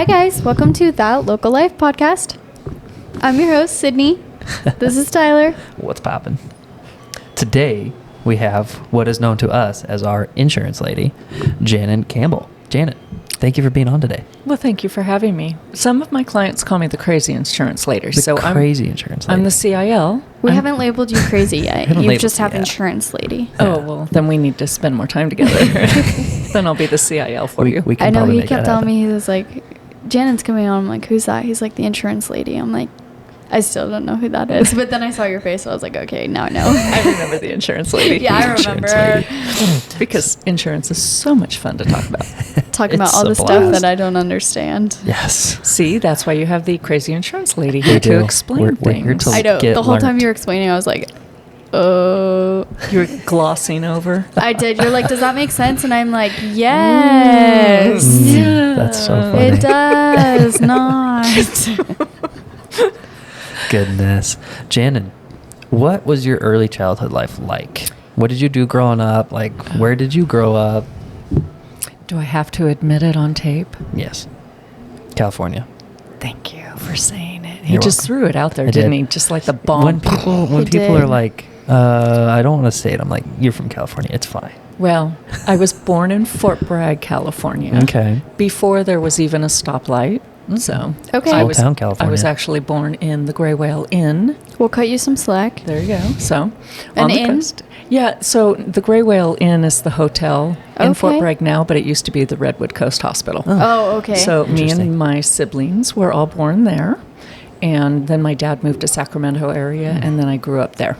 Hi guys, welcome to That Local Life podcast. I'm your host, Sydney. This is Tyler. What's poppin'? Today, we have what is known to us as our insurance lady, Janin Campbell. Janet, thank you for being on today. Well, thank you for having me. Some of my clients call me the crazy insurance lady. Insurance lady. I'm the CIL. We haven't labeled you crazy yet. You just have insurance lady. Oh, well, then we need to spend more time together. Then I'll be the CIL for you. I know he kept telling me, he was like, Janet's coming on. I'm like, who's that? He's like, the insurance lady. I'm like, I still don't know who that is. But then I saw your face, so I was like, okay, now I know. I remember the insurance lady. Yeah, I remember. Because insurance is so much fun to talk about. Talking about all the stuff that I don't understand. Yes. See, that's why you have the crazy insurance lady here to explain things. I know. The whole time you were explaining, I was like, oh. You were glossing over. I did. You're like, does that make sense? And I'm like, yes. Yeah. That's so funny. It does not. Goodness. Janin, what was your early childhood life like? What did you do growing up? Like, where did you grow up? Do I have to admit it on tape? Yes. California. Thank you for saying it. He just threw it out there, didn't he? Just like the bomb. When people are like, I don't want to say it, I'm like, you're from California. It's fine. Well, I was born in Fort Bragg, California. Okay. Before there was even a stoplight. So okay. Town, California. I was actually born in the Gray Whale Inn. We'll cut you some slack. There you go. So on the coast. Yeah. So the Gray Whale Inn is the hotel in Fort Bragg now, but it used to be the Redwood Coast Hospital. Oh, okay. So me and my siblings were all born there, and then my dad moved to Sacramento area, and then I grew up there.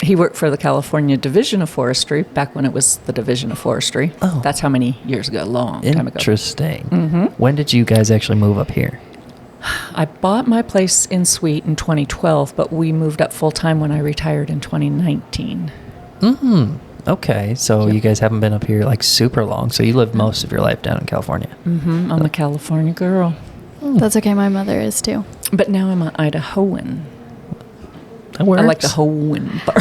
He worked for the California Division of Forestry back when it was the Division of Forestry. Oh. That's how many years ago? Long time ago. Interesting. Mm-hmm. When did you guys actually move up here? I bought my place in Sweet in 2012, but we moved up full-time when I retired in 2019. Okay, so you guys haven't been up here like super long, so you lived most of your life down in California. I'm a California girl. That's okay, my mother is too. But now I'm an Idahoan. That works. I like the Hoan part.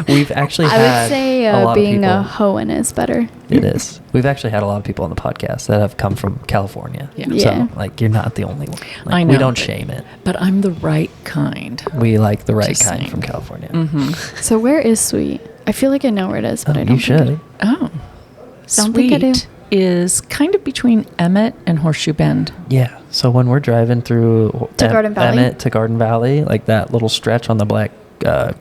We've actually had I would say a lot being of a Hoan is better. It is. We've actually had a lot of people on the podcast that have come from California. Yeah. So, like, you're not the only one. Like, I know. We don't shame it. But I'm the right kind. We like the right kind from California. So where is Sweet? I feel like I know where it is, but I don't You should. Oh. Don't think I do. Sweet is kind of between Emmett and Horseshoe Bend. Yeah. So when we're driving through Garden Valley? Emmett to Garden Valley, like that little stretch on the Black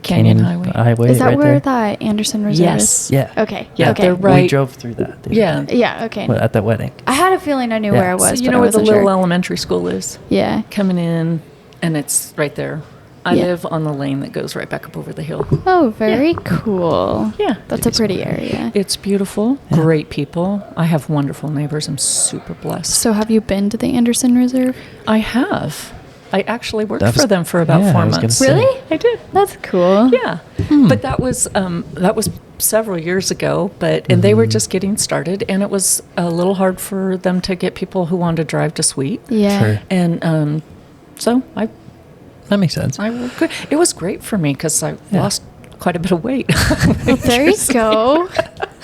Canyon Highway. Is that right where there? that Anderson Reserve Yes. is? Yeah. Okay. Yeah, okay. they're right. We drove through that. the other Yeah. day. Yeah, okay. At that wedding. I had a feeling I knew where I was, So but you know I where the wasn't little sure. elementary school is? Yeah. Coming in, and it's right there. I Yeah. live on the lane that goes right back up over the hill. Oh, very cool. Yeah. That's a pretty area. It's beautiful. Yeah. Great people. I have wonderful neighbors. I'm super blessed. So have you been to the Anderson Reserve? I have. I actually worked That was- for them for about yeah, 4 I was gonna months. say. Really? I did. That's cool. Yeah. But that was several years ago, and they were just getting started, and it was a little hard for them to get people who wanted to drive to Sweet. Yeah. Sure. And so That makes sense. it was great for me because I lost quite a bit of weight. Well, there you go.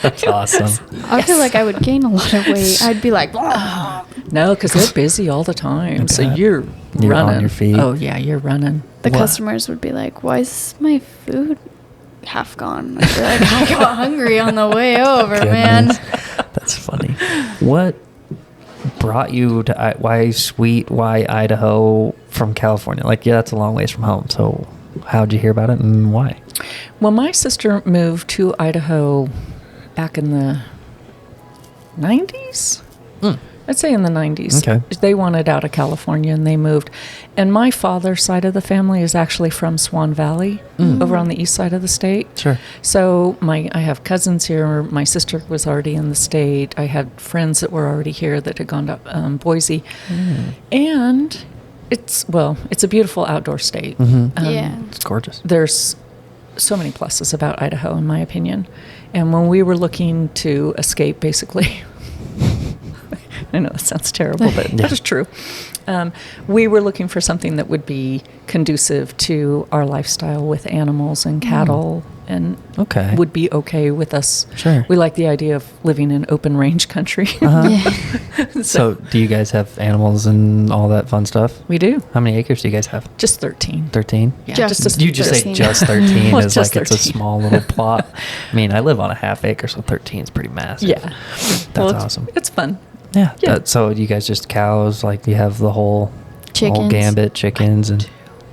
That's awesome. I feel like I would gain a lot of weight. I'd be like, "Blah." No, because they're busy all the time. So bet. you're You're running. on your feet. Oh, yeah, you're running. The Wow. customers would be like, why is my food half gone? I'd be like, I got hungry on the way over, man. Goodness. That's funny. What brought you to why Sweet, why Idaho from California? Like, yeah, that's a long ways from home. So how'd you hear about it and why? Well, my sister moved to Idaho back in the 90s. I'd say in the 90s. Okay. They wanted out of California and they moved. And my father's side of the family is actually from Swan Valley, over on the east side of the state. Sure. So I have cousins here. My sister was already in the state. I had friends that were already here that had gone to Boise. And it's a beautiful outdoor state. Yeah. It's gorgeous. There's so many pluses about Idaho, in my opinion. And when we were looking to escape, basically, I know that sounds terrible, but that is true. We were looking for something that would be conducive to our lifestyle with animals and cattle and Okay. would be okay with us. Sure. We like the idea of living in open range country. Yeah. So, do you guys have animals and all that fun stuff? We do. How many acres do you guys have? Just 13. 13? Yeah, Just- You just say 13. just 13 Well, as just like it's a 13. small little plot. I mean, I live on a half acre, so 13 is pretty massive. Yeah. That's Well, it's- awesome. It's fun. Yeah. Yeah. So you guys just cows, like you have the whole Chickens. gambit chickens, and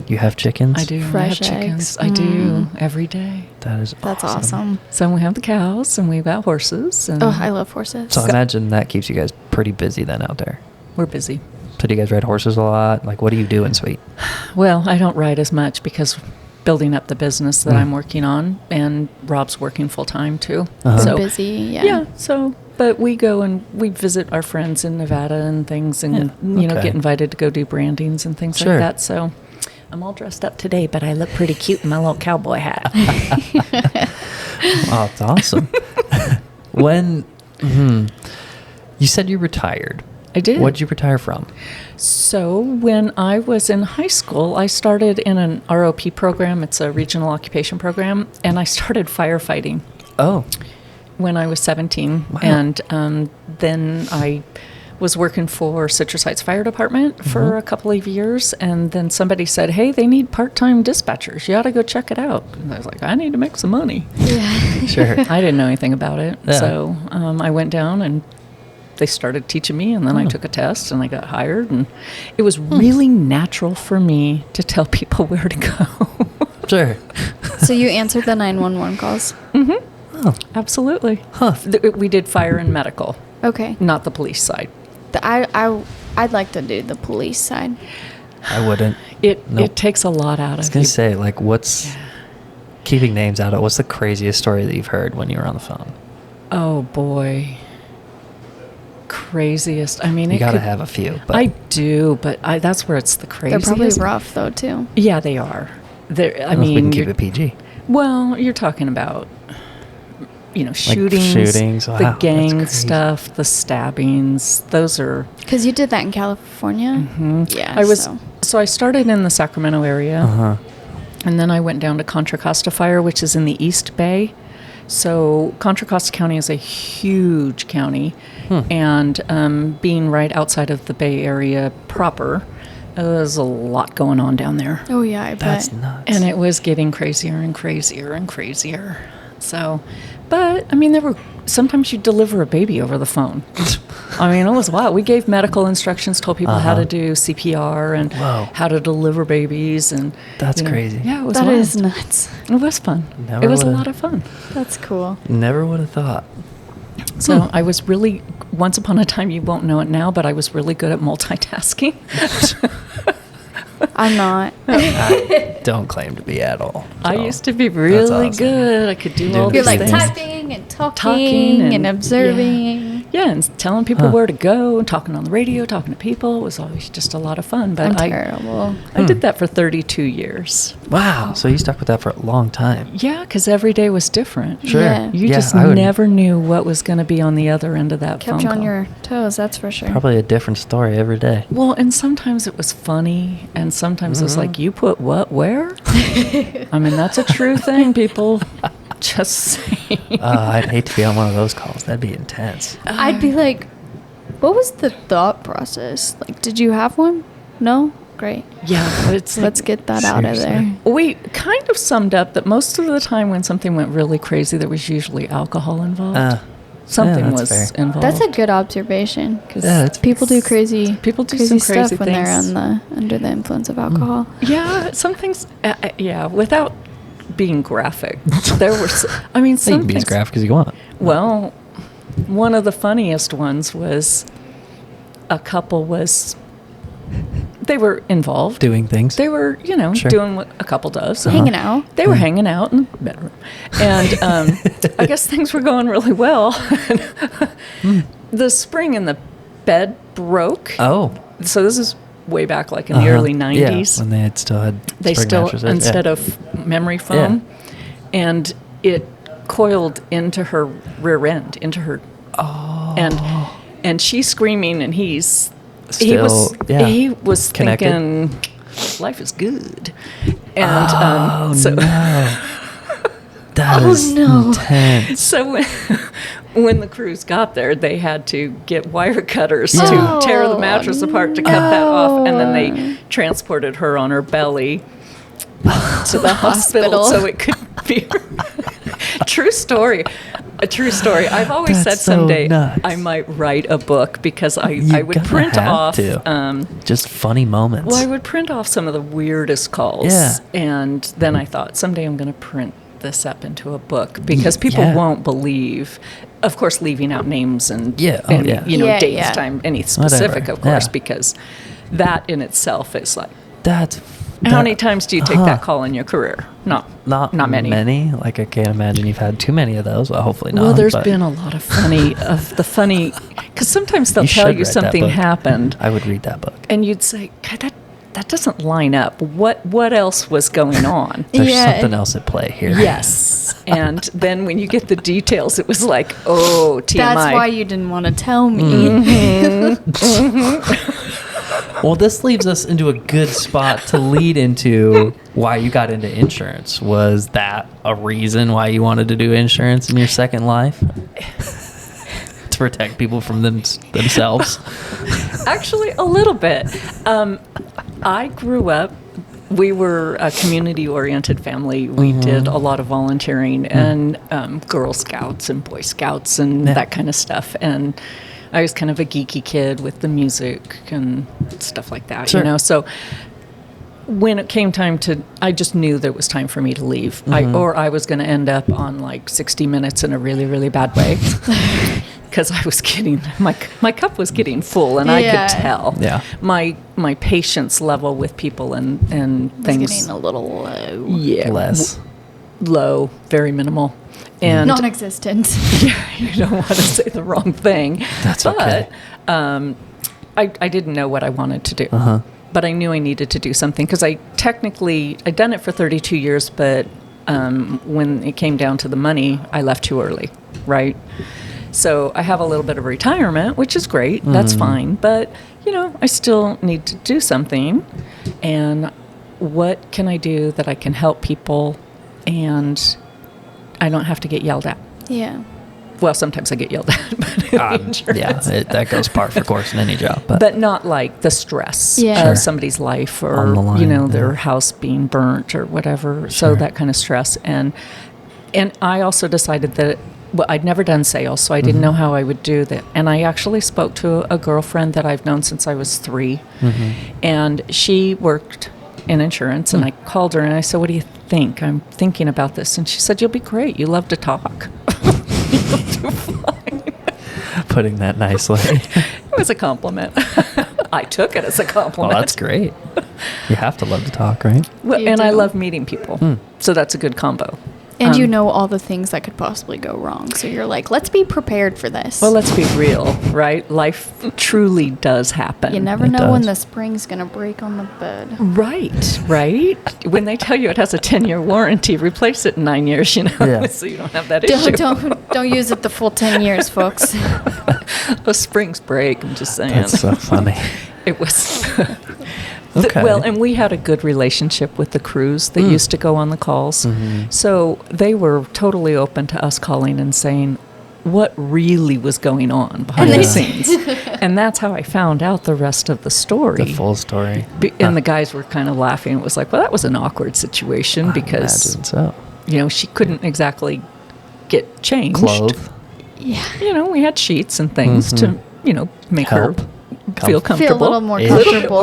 you have chickens? I do. Fresh I have chickens. eggs. I do Mm. every day. That is That's awesome. So we have the cows and we've got horses. And Oh, I love horses. So I imagine that keeps you guys pretty busy then out there. we're busy. So do you guys ride horses a lot? Like, what do you do in Sweet? Well, I don't ride as much because building up the business that Mm. I'm working on, and Rob's working full time too. Uh-huh. So busy. Yeah. yeah. So, but we go and we visit our friends in Nevada and things, and Yeah, you know, okay. get invited to go do brandings and things Sure. like that. So, I'm all dressed up today, but I look pretty cute in my little cowboy hat. Oh, it's awesome. When you said you retired, I did. what did you retire from? So, when I was in high school, I started in an ROP program. It's a regional occupation program, and I started firefighting Oh, when I was 17. Wow. And then I was working for Citrus Heights Fire Department for a couple of years. And then somebody said, hey, they need part-time dispatchers. You ought to go check it out. And I was like, I need to make some money. Yeah. sure. I didn't know anything about it. Yeah. So I went down and they started teaching me, and then I took a test and I got hired. And it was really natural for me to tell people where to go. Sure. So you answered the 911 calls. Oh, Absolutely. huh. We did fire and medical, Okay. not the police side. I'd like to do the police side. I wouldn't. It Nope. it takes a lot out I was of going you. to say, like, what's keeping names out of what's the craziest story that you've heard when you were on the phone? Oh boy. Craziest. I mean, You it got to could- have a few. But I do, but that's where it's the They're craziest. probably rough though too. Yeah, they are. I I mean, we can mean, keep it PG. well, you're talking about, you know, Like shootings, shootings, wow, the that's gang crazy. stuff, the stabbings. Those are. Because you did that in California. Yeah. I was so I started in the Sacramento area. Uh-huh. And then I went down to Contra Costa Fire, which is in the East Bay. So Contra Costa County is a huge county. And being right outside of the Bay Area proper, there's a lot going on down there. Oh yeah, I bet. That's nuts. And it was getting crazier and crazier and crazier. So, but I mean, sometimes you deliver a baby over the phone. I mean, it was wild. We gave medical instructions, told people how to do CPR and Whoa. how to deliver babies, and That's you know, crazy. Yeah, it was That wild. is nuts. It was fun. Never It was a would've- lot of fun. That's cool. Never would have thought. So I was really, once upon a time, you won't know it now, but I was really good at multitasking. I'm not. I don't claim to be at all. I so used to be really awesome. good. I could do Doing all You're these like things. typing and talking, Talking and observing. Yeah, and telling people Huh. where to go, and talking on the radio, talking to people was always just a lot of fun. But I'm I terrible. did that for 32 years. Wow. So you stuck with that for a long time. Yeah, because every day was different. Sure. Yeah. You Yeah, just I would- never knew what was going to be on the other end of that Kept phone you on call. your toes, that's for sure. Probably a different story every day. Well, and sometimes it was funny, and sometimes it was like, you put what where? I mean, that's a true thing, people. Just saying. I'd hate to be on one of those calls. That'd be intense. I'd be like, what was the thought process? Like, did you have one? No? Great. Yeah, but it's Let's get that out of Seriously. there. We kind of summed up that most of the time when something went really crazy, there was usually alcohol involved. Something yeah, that's was fair. involved. That's a good observation because Yeah, that's- people do crazy. People do crazy some crazy stuff when they're things. under the influence of alcohol. Yeah, some things. Yeah, without being graphic, there were. I mean, You some can be as things. graphic as you want. Well, one of the funniest ones was a couple was. They were involved. Doing things. They were, you know, Sure. doing what a couple does. Hanging out. They were hanging out in the bedroom. And I guess things were going really well. The spring in the bed broke. Oh. So this is way back, like in the early 90s. Yeah, when they had still had They spring still, mattresses. instead Yeah. of memory foam, and it coiled into her rear end, into her. Oh. And she's screaming, and he was Connected. thinking life is good. And Oh, so no. That is intense. So when the cruise got there, they had to get wire cutters to tear the mattress apart to cut that off. And then they transported her on her belly to the hospital so it could be true story. A true story. I've always said someday I might write a book because I would print off just funny moments. Well, I would print off some of the weirdest calls. Yeah. And then I thought someday I'm going to print this up into a book because people won't believe, of course, leaving out names and dates, time, any specific, of course, because that in itself is like, how many times do you take that call in your career? Not many. Like, I can't imagine you've had too many of those. Well, hopefully not. Well, there's been a lot of funny, because sometimes they'll tell you something happened. I would read that book. And you'd say, God, that doesn't line up. What else was going on? There's something else at play here. Yes. And then when you get the details, it was like, oh, TMI. That's why you didn't want to tell me. Well, this leaves us into a good spot to lead into why you got into insurance. Was that a reason why you wanted to do insurance in your second life? To protect people from themselves? Actually, a little bit. I grew up, we were a community-oriented family. We did a lot of volunteering and Girl Scouts and Boy Scouts and that kind of stuff. And I was kind of a geeky kid with the music and stuff like that, So when it came time I just knew that it was time for me to leave. I was going to end up on like 60 Minutes in a really, really bad way. Because I was getting, my cup was getting full, and I could tell. Yeah. My patience level with people and things. Was getting a little low. Yeah. Less. Low, very minimal. And non-existent. Yeah, you don't want to say the wrong thing. That's okay. I didn't know what I wanted to do. But I knew I needed to do something because I'd done it for 32 years, but when it came down to the money, I left too early, right? So I have a little bit of retirement, which is great. That's fine. But, I still need to do something. And what can I do that I can help people and I don't have to get yelled at? Yeah. Well, sometimes I get yelled at. That goes par for course in any job. But not like the stress of somebody's life or, on the line, their house being burnt or whatever. Sure. So that kind of stress. And I also decided that I'd never done sales, so I didn't know how I would do that. And I actually spoke to a girlfriend that I've known since I was 3. And she worked in insurance, and I called her and I said, what do you think? I'm thinking about this. And she said, you'll be great. You love to talk. You'll do fine. Putting that nicely. It was a compliment. I took it as a compliment. Well, that's great. You have to love to talk, right? Well, and I love meeting people. So that's a good combo. And you know all the things that could possibly go wrong. So you're like, let's be prepared for this. Well, let's be real, right? Life truly does happen. You never know when the spring's going to break on the bed. Right. When they tell you it has a 10-year warranty, replace it in 9 years, so you don't have that issue. Don't use it the full 10 years, folks. The springs break, I'm just saying. That's so funny. It was... Okay. Well, and we had a good relationship with the crews that used to go on the calls. So they were totally open to us calling and saying what really was going on behind the scenes. And that's how I found out the rest of the story. The full story. And the guys were kind of laughing. It was like, well, that was an awkward situation because, she couldn't exactly get changed. Clothed. Yeah. We had sheets and things to, make her feel comfortable. Feel a little more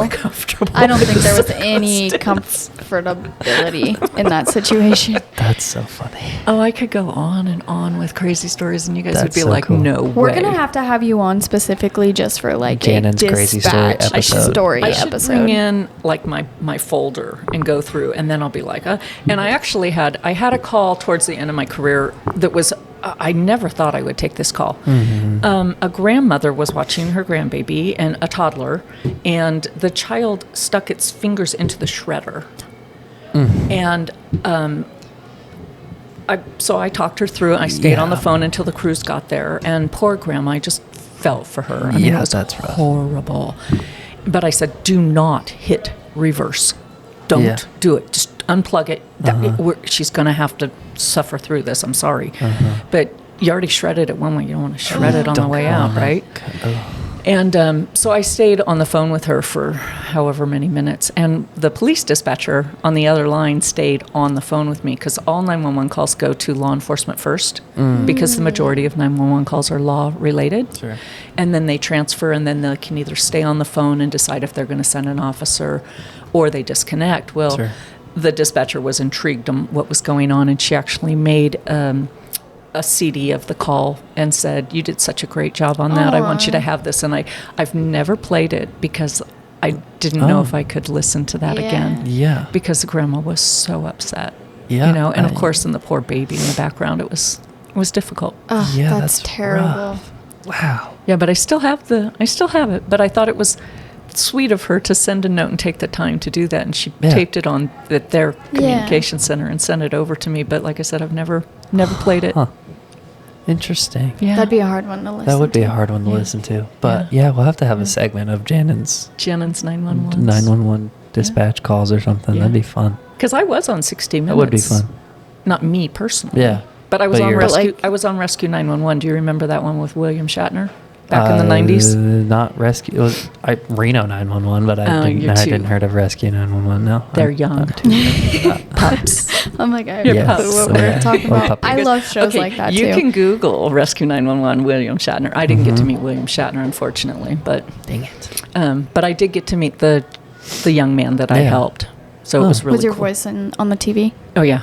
comfortable. I don't think there was any comfortability in that situation. That's so funny. Oh, I could go on and on with crazy stories, and you guys would be so like, cool. no way. We're going to have you on specifically just for like Janin's a crazy story I should episode. bring in like my folder and go through, and then I'll be like, and I actually had a call towards the end of my career that was, I never thought I would take this call. A grandmother was watching her grandbaby and a toddler, and the child stuck its fingers into the shredder. And so I talked her through, and I stayed on the phone until the crews got there. And poor grandma, I just felt for her. I mean, it was that's rough. Horrible. But I said, do not hit reverse. Don't do it. Just unplug it. She's going to have to suffer through this. I'm sorry. But you already shredded it one way. You don't want to shred it on the way out, right? And so I stayed on the phone with her for however many minutes. And the police dispatcher on the other line stayed on the phone with me because all 911 calls go to law enforcement first because the majority of 911 calls are law related. Sure. And then they transfer, and then they can either stay on the phone and decide if they're going to send an officer or they disconnect. Well, Sure. the dispatcher was intrigued on what was going on, and she actually made a CD of the call and said, "You did such a great job on that. I want you to have this." And I've never played it because I didn't know if I could listen to that again. Yeah. Because Grandma was so upset. Yeah. You know, and of course, and the poor baby in the background, it was difficult. Oh, Yeah, that's terrible. rough. Wow. Yeah, but I still have it. But I thought it was sweet of her to send a note and take the time to do that, and she taped it on their communication center and sent it over to me. But like I said, I've never played it. Huh. Interesting. Yeah, That'd be a hard one to listen to. That would be a hard one to listen to. But we'll have to have a segment of Janin's 911. 911 dispatch calls or something. Yeah. That'd be fun. Because I was on 60 Minutes. That would be fun. Not me personally. Yeah. But I was on you're- Rescue. I was on Rescue 911. Do you remember that one with William Shatner back in the 90s? Not Rescue. It was Reno 911, but I didn't heard of Rescue 911. No. They're I'm young. too young for that. Pups. I'm like, I You're don't know pups. what we're talking Or about. I puppies. love shows Okay, like that, you too. can Google Rescue 911 William Shatner. I didn't get to meet William Shatner, unfortunately, but Dang it. but I did get to meet the young man that I Yeah. helped. So it was really Was your cool. voice on the TV? Oh yeah.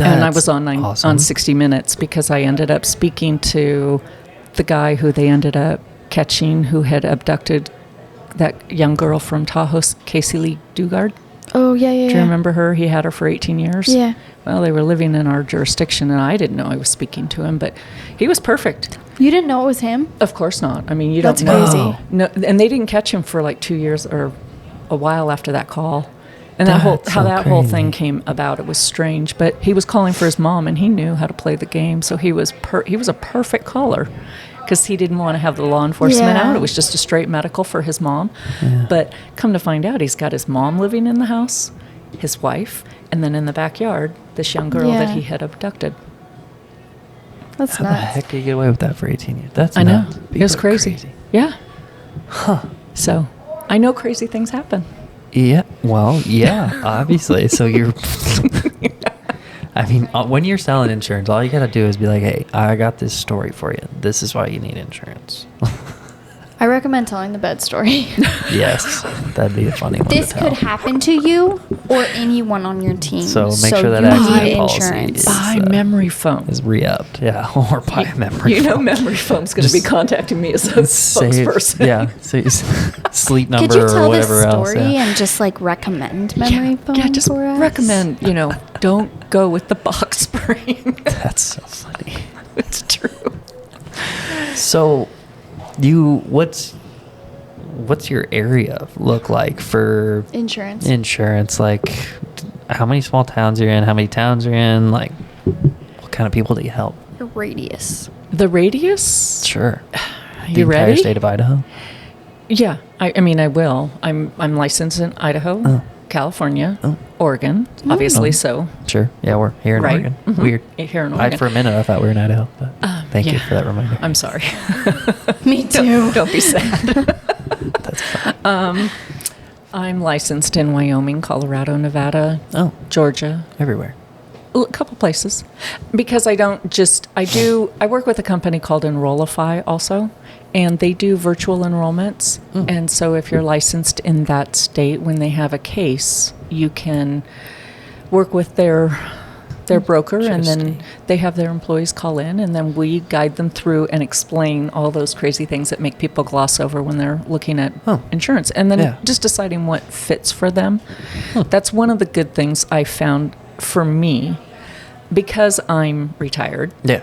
And I That's was on awesome. on 60 Minutes because I ended up speaking to the guy who they ended up catching who had abducted that young girl from Tahoe, Casey Lee Dugard. Oh, yeah. Do you remember her? He had her for 18 years. Yeah. Well, they were living in our jurisdiction, and I didn't know I was speaking to him, but he was perfect. You didn't know it was him? Of course not. I mean, you That's don't know. crazy. No, and they didn't catch him for like 2 years or a while after that call. And That's how so that whole crazy. thing came about, it was strange. But he was calling for his mom, and he knew how to play the game, so he was a perfect caller because he didn't want to have the law enforcement Yeah. out. It was just a straight medical for his mom. Yeah. But come to find out, he's got his mom living in the house, his wife, and then in the backyard, this young girl that Yeah. he had abducted. That's How the nuts. heck did you get away with that for 18 years? That's I know. nuts. It was People are crazy. Yeah. Huh. So I know crazy things happen. Yeah. Well, yeah, obviously. So you're. I mean, when you're selling insurance, all you got to do is be like, hey, I got this story for you. This is why you need insurance. I recommend telling the bed story. Yes. That'd be a funny one This to tell. could happen to you or anyone on your team. So make sure that you accident need policy insurance. is- Buy memory foam. Is re-upped. Yeah. Or buy a memory You know, phone. memory foam's going to be Just contacting me as a Save- spokesperson. Yeah. So you sleep number Could you or tell this whatever else. story Yeah. and just like recommend memory foam Yeah, just for us? recommend, don't go with the box spring. That's so funny. It's true. So, what's your area look like for Insurance. insurance? Like, how many small towns you're in? How many towns you're in? Like, what kind of people do you help? Your radius. The radius? Sure. You the entire ready? state of Idaho. Yeah, I mean, I will. I'm licensed in Idaho, Oh. California, Oh. Oregon, obviously Oh. so. Sure. Yeah, we're here in Right. Oregon. Mhm. Weird. Here in Oregon. For a minute, I thought we were in Idaho, but thank you yeah. for that reminder. I'm sorry. Me too. Don't be sad. That's fine. I'm licensed in Wyoming, Colorado, Nevada, Oh, Georgia, everywhere. a couple places. Because I work with a company called Enrollify also, and they do virtual enrollments. And so if you're licensed in that state, when they have a case, you can work with their broker, and then Interesting. they have their employees call in, and then we guide them through and explain all those crazy things that make people gloss over when they're looking at Oh. insurance, and then Yeah. just deciding what fits for them. That's one of the good things I found for me, because I'm retired. Yeah.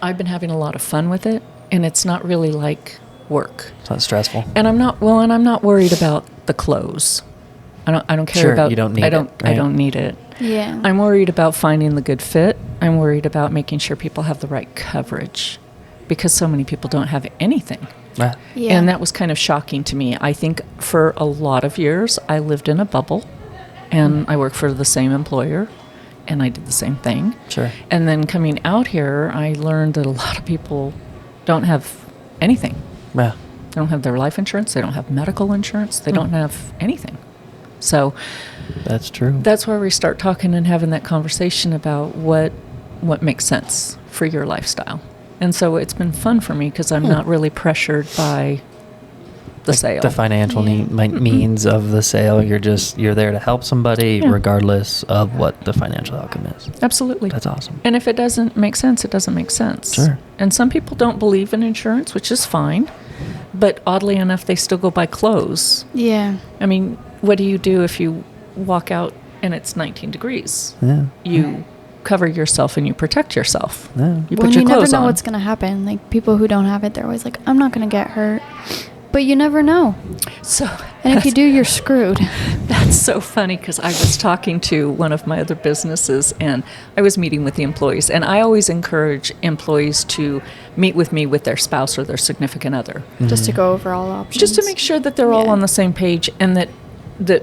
I've been having a lot of fun with it, and it's not really like work. It's not stressful. And I'm not worried about the clothes. I don't care Sure, about you don't need I it, don't I right? don't need it. Yeah. I'm worried about finding the good fit. I'm worried about making sure people have the right coverage, because so many people don't have anything. Ah, Yeah. And that was kind of shocking to me. I think for a lot of years I lived in a bubble, and I worked for the same employer, and I did the same thing. Sure. And then coming out here, I learned that a lot of people don't have anything. Yeah. They don't have their life insurance. They don't have medical insurance. They don't have anything. So That's true. that's where we start talking and having that conversation about what makes sense for your lifestyle. And so it's been fun for me because I'm not really pressured by the sale. The financial Yeah. means of the sale. You're there to help somebody Yeah. regardless of what the financial outcome is. Absolutely. That's awesome. And if it doesn't make sense, it doesn't make sense. Sure. And some people don't believe in insurance, which is fine. But oddly enough, they still go buy clothes. Yeah. I mean, what do you do if you walk out and it's 19 degrees? Yeah. You cover yourself and you protect yourself. Yeah. You When put your you never clothes know on. what's gonna happen. Like people who don't have it, they're always like, "I'm not gonna get hurt," but you never know. So, And if you do, you're screwed. that's so funny because I was talking to one of my other businesses and I was meeting with the employees. And I always encourage employees to meet with me with their spouse or their significant other, Just to go over all options. just to make sure that they're all Yeah. on the same page and that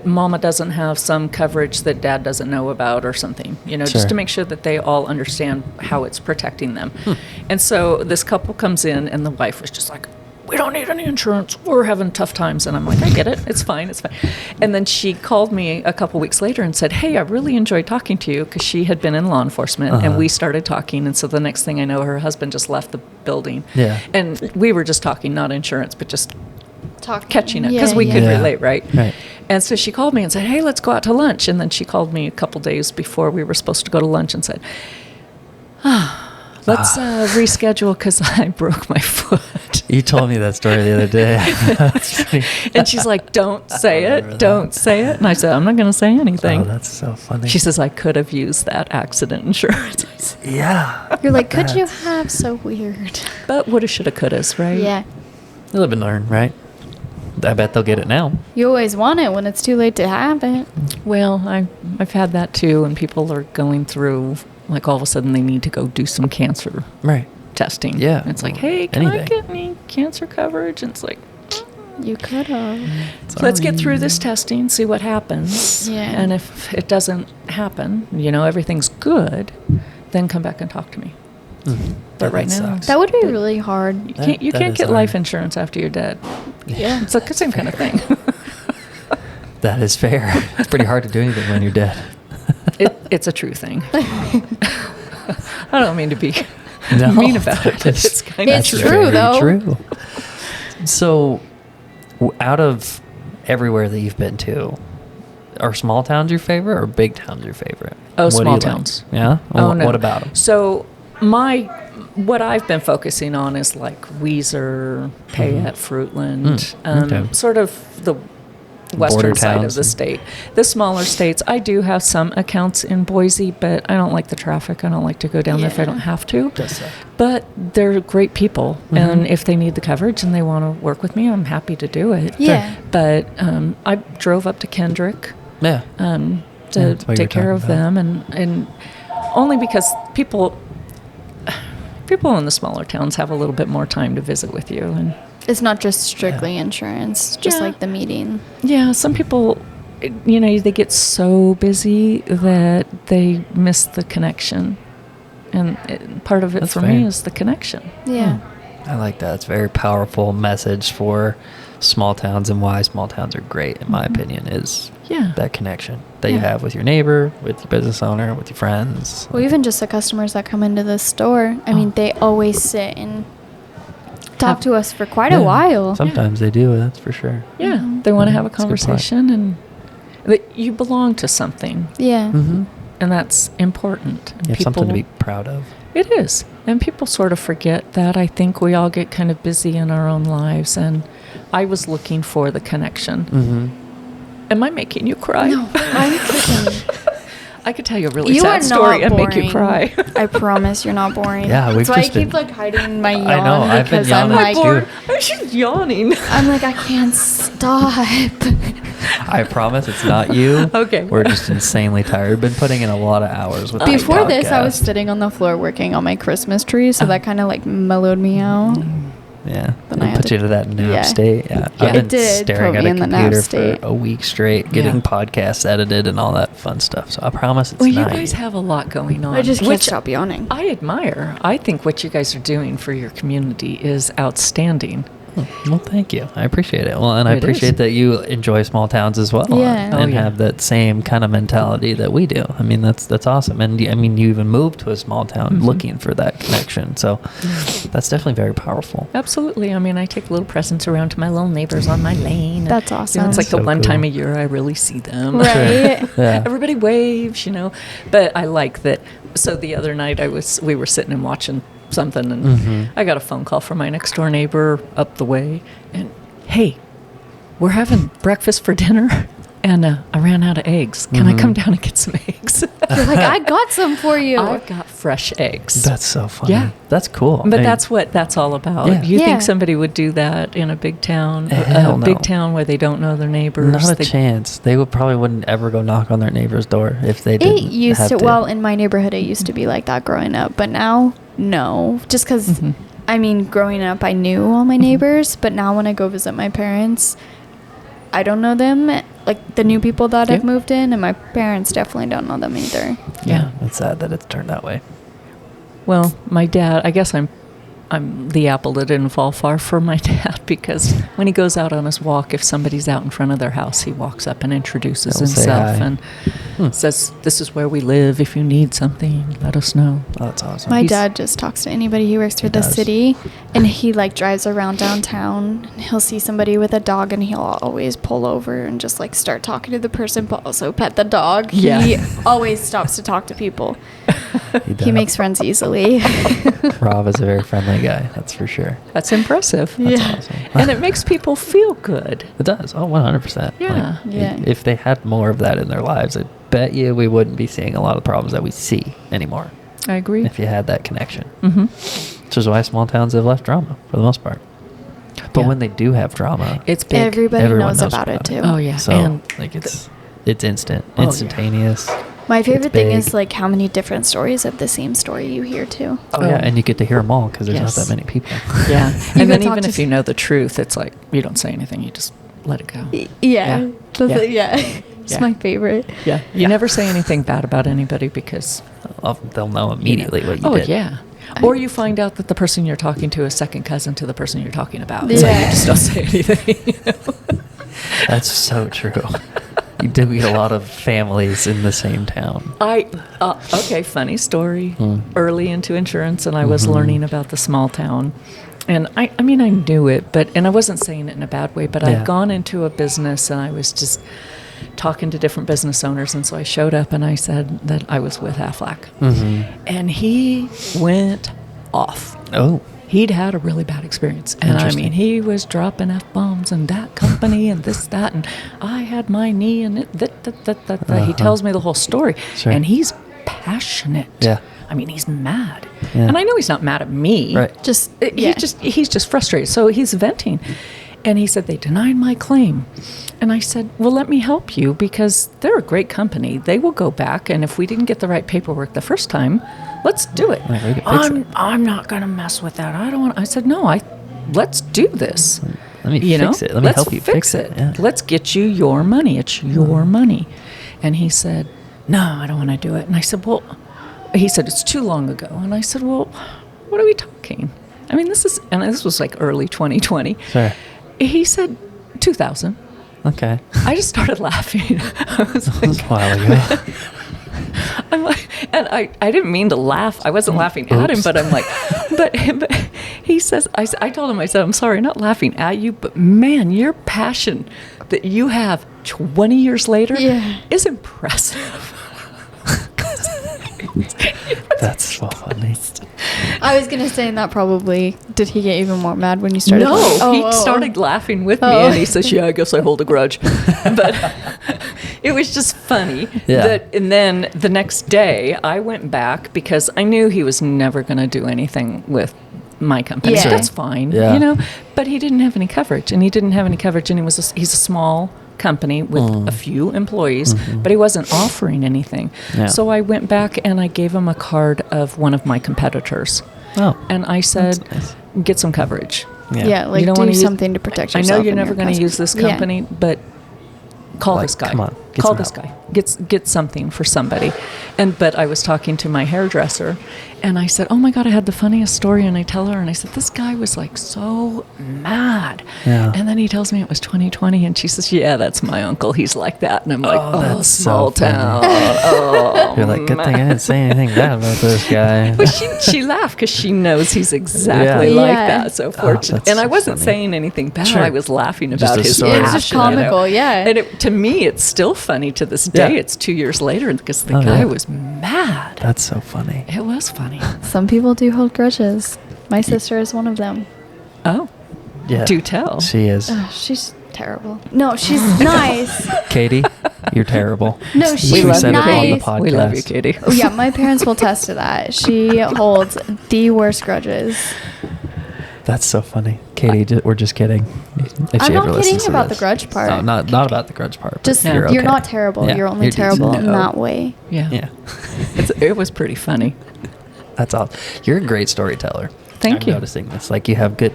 mama doesn't have some coverage that dad doesn't know about or something, Sure. just to make sure that they all understand how it's protecting them. And so this couple comes in and the wife was just like, "We don't need any insurance. We're having tough times." And I'm like, "I get it. It's fine. It's fine." And then she called me a couple weeks later and said, "Hey, I really enjoyed talking to you," because she had been in law enforcement and we started talking. And so the next thing I know, her husband just left the building. Yeah. And we were just talking, not insurance, but just Talk catching it because we yeah. could Yeah. relate, right? Right. And so she called me and said, "Hey, let's go out to lunch." And then she called me a couple days before we were supposed to go to lunch and said, let's reschedule because I broke my foot. You told me that story the other day. That's funny. And she's like, "Don't say remember it. that. Don't say it." And I said, "I'm not going to say anything." Oh, that's so funny. She says, "I could have used that accident insurance." I said, yeah. You're like, could you That's- have? So weird. but woulda, shoulda, couldas, right? Yeah. You live and learn, right? I bet they'll get it now. You always want it when it's too late to have it. Well, I've had that too, and people are going through, like all of a sudden they need to go do some cancer Right. testing. Yeah. And it's like, "Hey, can I Anything. get any cancer coverage?" And it's like, You could have. let's get through this testing, see what happens. Yeah. And if it doesn't happen, everything's good, then come back and talk to me. But right now, sucks. That would be really hard. You can't, That can't is get hard. life insurance after you're dead. Yeah. It's like the same kind of thing. That is fair. It's pretty hard to do anything when you're dead. It's a true thing. I don't mean to be No, mean about it. that is- It's kind of It's true. true, very though. True. So, out of everywhere that you've been to, are small towns your favorite or big towns your favorite? Oh, What do small you like? towns. Yeah. Oh, no. What about them? So what I've been focusing on is like Weiser, Payette, Fruitland, okay. sort of the western Border side of towns the and- state. The smaller states, I do have some accounts in Boise, but I don't like the traffic. I don't like to go down there if I Yeah. don't have to. Does suck. But they're great people, and if they need the coverage and they want to work with me, I'm happy to do it. Yeah. But I drove up to Kendrick Yeah. to that's what take you're care of talking them, and only because people in the smaller towns have a little bit more time to visit with you, and It's not just strictly insurance, just Yeah. like the meeting. yeah, some people, they get so busy that they miss the connection, and part of it That's for fair. me is the connection. Yeah. I like that. It's a very powerful message for small towns and why small towns are great, in my opinion, is Yeah. that connection that you Yeah. have with your neighbor, with your business owner, with your friends. Well, even just the customers that come into the store, I mean, they always sit and talk to us for quite a Yeah. while. Sometimes they do, that's for sure. Yeah, they want to have a That's a good point. conversation, and that you belong to something, Yeah. Mm-hmm. and that's important. And You have something to be proud of. It is. And people sort of forget that. I think we all get kind of busy in our own lives, and I was looking for the connection. Mm-hmm. Am I making you cry? No, I'm kidding. I could tell you a really You are sad story not and make you boring. cry. I promise you're not boring. Yeah, we've That's why just I keep been- like hiding my yawn I know, I've been because I'm yawning like, too. I'm just yawning. I'm like, I can't stop. I promise it's not you. Okay. We're just insanely tired. We've been putting in a lot of hours with Before this, I was podcast. sitting on the floor working on my Christmas tree, so that kind of like mellowed me out. Yeah. Then They I had put you to that nap yeah. state. Yeah. Yeah. I've It been did staring put at me a in the nap computer state. for a week straight, getting Yeah. podcasts edited and all that fun stuff. So I promise it's Well, not you guys have a lot going on. I just can't which stop yawning. I admire. I think what you guys are doing for your community is outstanding. Well, thank you. I appreciate it. Well, and I It appreciate is. that you enjoy small towns as well, Yeah. and Oh, yeah. have that same kind of mentality that we do. I mean, that's awesome. And I mean, you even moved to a small town looking for that connection. So that's definitely very powerful. Absolutely. I mean, I take little presents around to my little neighbors on my lane. That's You know, awesome. it's like So the one cool. time a year I really see them. Right. Yeah. Everybody waves, you know. But I like that. So the other night we were sitting and watching something, and I got a phone call from my next door neighbor up the way, and hey, we're having breakfast for dinner, and I ran out of eggs. Can I come down and get some eggs? You're like, I got some for you. I've got fresh eggs. That's so funny. Yeah. That's cool. But I mean, that's what that's all about. Yeah. You Yeah. think somebody would do that in a big town? Hell A no. big town where they don't know their neighbors? not a They- chance. They probably wouldn't ever go knock on their neighbor's door if they It didn't used have to, well, in my neighborhood, it used to be like that growing up, but now, no. Just because, Mhm. I mean, growing up, I knew all my neighbors, but now when I go visit my parents, I don't know them. Like the new people that have Yep. moved in, and my parents definitely don't know them either. Yeah. It's sad that it's turned that way. Well, my dad, I guess I'm the apple that didn't fall far for my dad, because when he goes out on his walk, if somebody's out in front of their house, he walks up and introduces He'll say himself hi. and says, "This is where we live. If you need something, let us know." Oh, that's awesome. My He's- dad just talks to anybody. He works for He the does. city, and he like drives around downtown. And he'll see somebody with a dog, and he'll always pull over and just like start talking to the person, but also pet the dog. Yeah. He always stops to talk to people. He does. makes friends easily. Rob is a very friendly guy. That's for sure. That's impressive. That's Yeah. awesome. And it makes people feel good. It does. Oh, 100%. Yeah. Yeah. If they had more of that in their lives, I bet you we wouldn't be seeing a lot of the problems that we see anymore I agree. if you had that connection. Mm-hmm. Which is why small towns have less drama for the most part. But Yeah. when they do have drama, It's big. Everybody everyone knows about it too. Oh, yeah. So And like it's instant, Oh, yeah. instantaneous. My favorite thing big. is like how many different stories of the same story you hear too. Oh, yeah, and you get to hear them all because there's Yes. not that many people. Yeah. You And then can talk even to if you know the truth, it's like you don't say anything. You just let it go. Yeah. Yeah. Yeah. It's Yeah. my favorite. Yeah. You never say anything bad about anybody because They'll know immediately what you oh, did. yeah. Or you find out that the person you're talking to is second cousin to the person you're talking about. So you Yeah. just don't say anything. That's so true. You do meet a lot of families in the same town. Okay, funny story. Hmm. Early into insurance, and I was Mhm. learning about the small town. And I mean, I knew it, and I wasn't saying it in a bad way, but Yeah. I'd gone into a business and I was just talking to different business owners. And so I showed up and I said that I was with Aflac. Mm-hmm. And he went off. Oh, He'd had a really bad experience. And I Interesting. mean, he was dropping F-bombs and that company and this, that, and I had my knee and it, that. He Uh-huh. tells me the whole story. Sure. And he's passionate. Yeah. I mean, he's mad. Yeah. And I know he's not mad at me. Right. Just He he's just frustrated. So he's venting. And he said, they denied my claim. And I said, well, let me help you because they're a great company. They will go back. And if we didn't get the right paperwork the first time, let's do it. Right, we can fix it. I'm not going to mess with that. I don't want. I said, no, let's do this. Let me You fix know, it. Let me let's help you fix it. Yeah. Let's get you your money. It's your money. And he said, no, I don't want to do it. And I said, well, he said, it's too long ago. And I said, well, what are we talking? I mean, this was like early 2020. Sure. He said, 2000. Okay. I just started laughing. I was That was a like, while ago. I'm like, and I didn't mean to laugh. I wasn't laughing at him, Oops. but I'm like, but he says, I told him, I said, I'm sorry, not laughing at you, but man, your passion that you have 20 years later Yeah. is impressive. That's so funny. I was gonna say, and that probably did he get even more mad when you started? No, laughing? he started laughing with me, Oh. and he says, "Yeah, I guess I hold a grudge." But it was just funny. Yeah. And then the next day, I went back because I knew he was never going to do anything with my company. Yeah. That's fine, Yeah. you know. But he didn't have any coverage, and he's a small company with a few employees, but he wasn't offering anything. Yeah. So I went back and I gave him a card of one of my competitors. Oh. And I said, That's nice. get some coverage. Yeah, like You don't do wanna use- something to protect I yourself. know you're and never your going to customer. use this Yeah. company, but call Like, this guy. come on, get Call some this help. guy. Get something for somebody. But I was talking to my hairdresser, and I said, "Oh my God, I had the funniest story." And I tell her, and I said, "This guy was like so mad." Yeah. And then he tells me it was 2020, and she says, "Yeah, that's my uncle. He's like that." And I'm like, Oh, "Oh, that's small so funny. town." Oh, You're like, good thing I man." didn't say anything bad about this guy. But she laughed because she knows he's exactly Yeah. like Yeah. that. So fortunate. that's And I so wasn't funny. saying anything bad. Sure. I was laughing Just about a his story. It's just passion, you know. comical, yeah. And to me, it's still funny to this day. Yeah. It's 2 years later because the Oh, guy yeah. was mad. That's so funny. It was funny. Some people do hold grudges. My sister is one of them. Oh, Yeah. do tell. She is. Ugh, she's terrible. No, she's nice. Katie, you're terrible. No, We she's love you, nice. podcast. We love you, Katie. Oh, yeah, my parents will test to that. She holds the worst grudges. That's so funny. Katie, we're just kidding. If I'm she not ever kidding listens to about this. the grudge part. No, not about the grudge part. but Just you're, you're okay. not terrible. Yeah, You're only you're decent. terrible in No. that way. Yeah. Yeah. It was pretty funny. That's all. You're a great storyteller. Thank I'm you. noticing this. Like you have good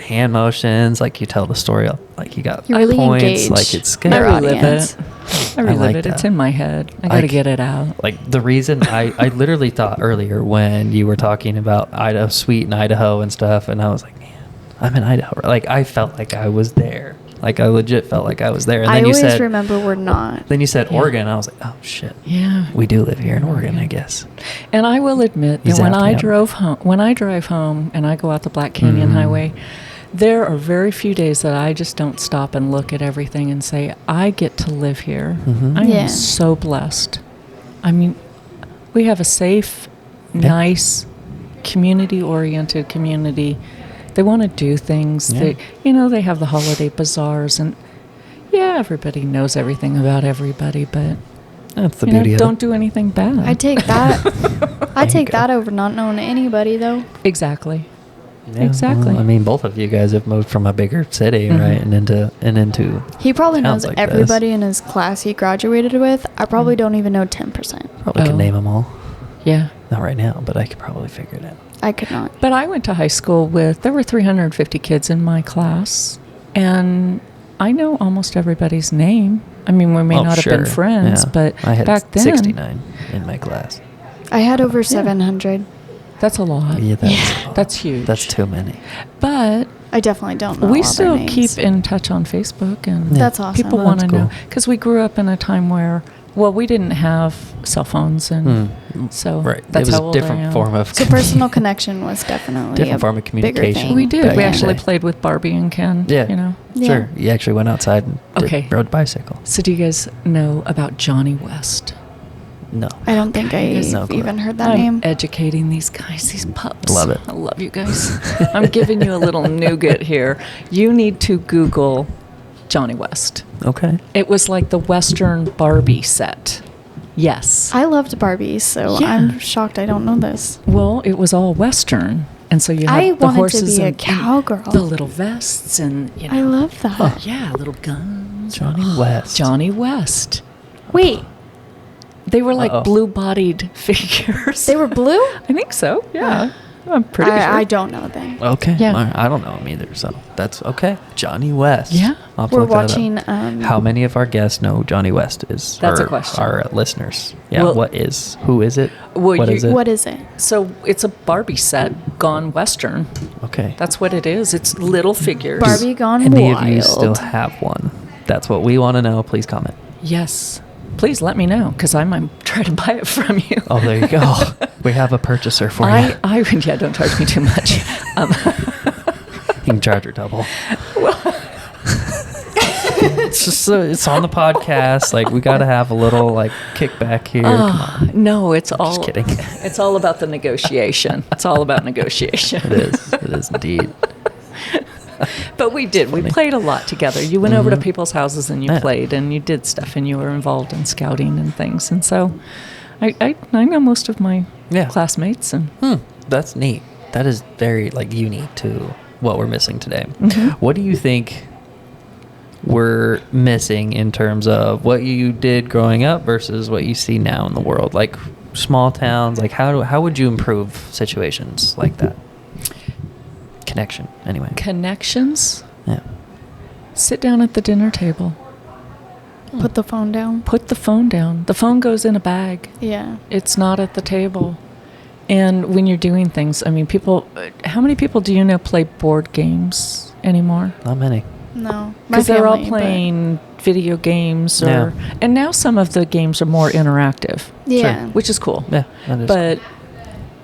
hand motions. Like you tell the story. Like you got You really points. engage Like it's good. I your relive audience. it. I relive like it. It's that. in my head. I got to Like- get it out. Like the reason I literally thought earlier when you were talking about Idaho, sweet in Idaho and stuff, and I was like, man, I'm in Idaho. Like I felt like I was there. Like I legit felt like I was there. And I then you always said, remember we're not. then you said Yeah. Oregon. I was like, oh shit. Yeah. We do live here in Oregon, I guess. And I will admit You that when zapped me I up. drive home and I go out the Black Canyon Mhm. Highway, there are very few days that I just don't stop and look at everything and say, I get to live here. Mhm. I Yeah. am so blessed. I mean, we have a safe, Yeah. nice, community-oriented community. They want to do things. Yeah. They have the holiday bazaars, and yeah, everybody knows everything about everybody, but That's the you know, beauty of don't it. do anything bad. I take that. I you take go. that over not knowing anybody though. Exactly. Yeah, Exactly. well, I mean, both of you guys have moved from a bigger city, Mhm. right, and into. He probably Sounds knows like this. everybody in his class he graduated with. I probably don't even know 10%. Probably could Oh. name them all. Yeah. Not right now, but I could probably figure it out. I could not. But I went to high school there were 350 kids in my class, and I know almost everybody's name. I mean, we may Oh, not have been sure. friends, Yeah. but I had back then, 69 in my class. I had over 700. that's a lot. Yeah, That's huge. That's too many. But I definitely don't know. we all their still names. keep in touch on Facebook, and Yeah. That's awesome. people Well, want to that's know cool. because we grew up in a time where, well, we didn't have cell phones, and so Right. that's it was how a old I different am. form of So personal connection was definitely Different a form of bigger communication. thing. We did. back We in the actually day. played with Barbie and Ken. Yeah. You know. Yeah. Sure. You actually went outside and Okay. rode bicycle. So do you guys know about Johnny West? No. I don't think I No clue. even heard that I'm name. educating these guys, these pups. Love it. I love you guys. I'm giving you a little nougat here. You need to Google Johnny West. Okay. It was like the Western Barbie set. Yes. I loved Barbies, so Yeah. I'm shocked I don't know this. Well, it was all Western. And so you had I the wanted to horses be a and cowgirl. the little vests and, you know. I love that. Yeah, little guns. Johnny West. Johnny West. Wait, They were like Uh-oh. blue-bodied figures. they were blue? I think so. Yeah. I'm pretty sure. I don't know then. Okay. Yeah. All right. I don't know him either, so that's okay. Johnny West. Yeah. I'll have to We're look that up. watching. How many of our guests know Johnny West is? That's a or question. Our listeners. Yeah. Well- Who is it? Well, What you- is it? What is it? So it's a Barbie set gone Western. Okay. That's what it is. It's little figures. Barbie gone Any wild. of you still have one? That's what we want to know. Please comment. Yes. Please let me know because I might try to buy it from you. Oh, there you go. We have a purchaser for you. Yeah, don't charge me too much. You can charge her double. It's just it's on the podcast. Like we got to have a little like kickback here. Come on. No, it's all. Just kidding. It's all about the negotiation. It's all about negotiation. It is. It is indeed. But we did. We played a lot together. You went over to people's houses and you Yeah. played and you did stuff and you were involved in scouting and things. And so I know most of my Yeah. classmates. And That's neat. That is very like unique to what we're missing today. Mm-hmm. What do you think we're missing in terms of what you did growing up versus what you see now in the world? Like small towns, like how would you improve situations like that? connection, anyway. Connections. Yeah. Sit down at the dinner table. Put the phone down. Put the phone down. The phone goes in a bag. Yeah. It's not at the table. And when you're doing things, I mean, how many people do you know play board games anymore? Not many. No. Because they're all family, playing video games, Yeah. and now some of the games are more interactive, Yeah. which is cool. Yeah, that is. But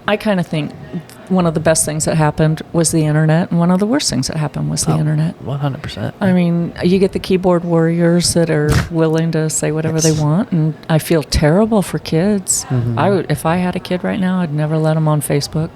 I kind of think one of the best things that happened was the internet, and one of the worst things that happened was the internet. 100%. I mean, you get the keyboard warriors that are willing to say whatever they want, and I feel terrible for kids. Mhm. If I had a kid right now, I'd never let them on Facebook.